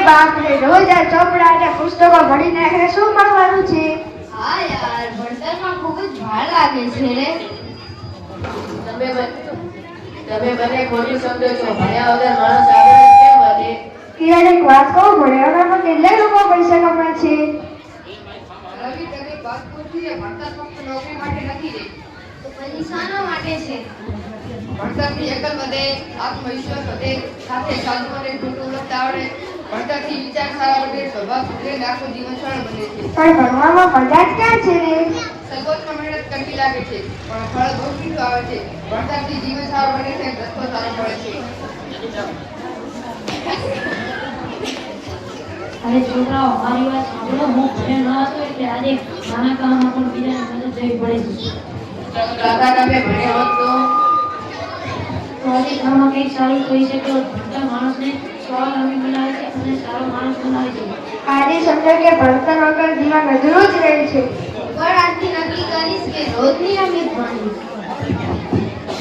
બાપ રે, રોજ આ ચોપડા અને પુસ્તકો ભણીને શું મળવાનું છે? હા યાર, ભણતરમાં ખૂબ જ ભાર લાગે છે રે. તમે મને ખોટું સમજો છો. ભણ્યા વગર માણસ આગળ કેમ વધે? કિરણ, એક વાત કહું, ભણ્યા વગરમાં કેટલા લોકો પૈસા કમાય છે? રવિ, તમે વાત પૂછી છે. ભણતર ફક્ત નોકરી માટે નથી રે, તો પછી શાના માટે છે? ભણતરથી અકલ વધે, આત્મવિશ્વાસ વધે, સાથે સાધુ અને ખોટું ઓળખતા આવડે. ભણતરથી વિચાર સારા વધે, સ્વભાવ સુધરે, આખું જીવન સરળ બને છે. પણ ભણવામાં મજા જ ક્યાં છે રે? સગવડમાં મહેનત કરવી લાગે છે, પણ ફળ બહુ મીઠું આવે છે. ભણતરથી જીવન સારું બને છે, રસ્તો સારો મળે છે. અરે છોકરાઓ, મારી વાત સાંભળો. હું ભણ્યો ન હતો એટલે આજે નાના કામમાં પણ બીજાને મદદ લેવી પડે છે. કાકા, તમે ભણ્યા હોત તો આજે કામમાં કંઈક સારું થઈ શકે. ભણતા માણસને સ્વાવલંબી બનાવે અને સારો માણસ બનાવે છે. આજે સમજો કે ભણતર વગર જીવન અધૂરું જ રહે છે. પણ આજથી નક્કી કરીશ કે રોજ નિયમિત ભણીશ.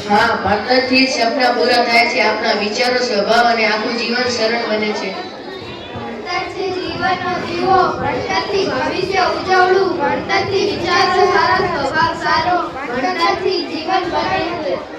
હા, ભણતરથી જ સપના પૂરા થાય છે. આપણા વિચારો, સ્વભાવ અને આખું જીવન સરળ બને છે. ભણતરથી જીવનનો જીવો, ભણતરથી ભવિષ્ય ઉજવળું, ભણતરથી વિચારો સારા, સ્વભાવ સારો, ભણતરથી જીવન બને છે.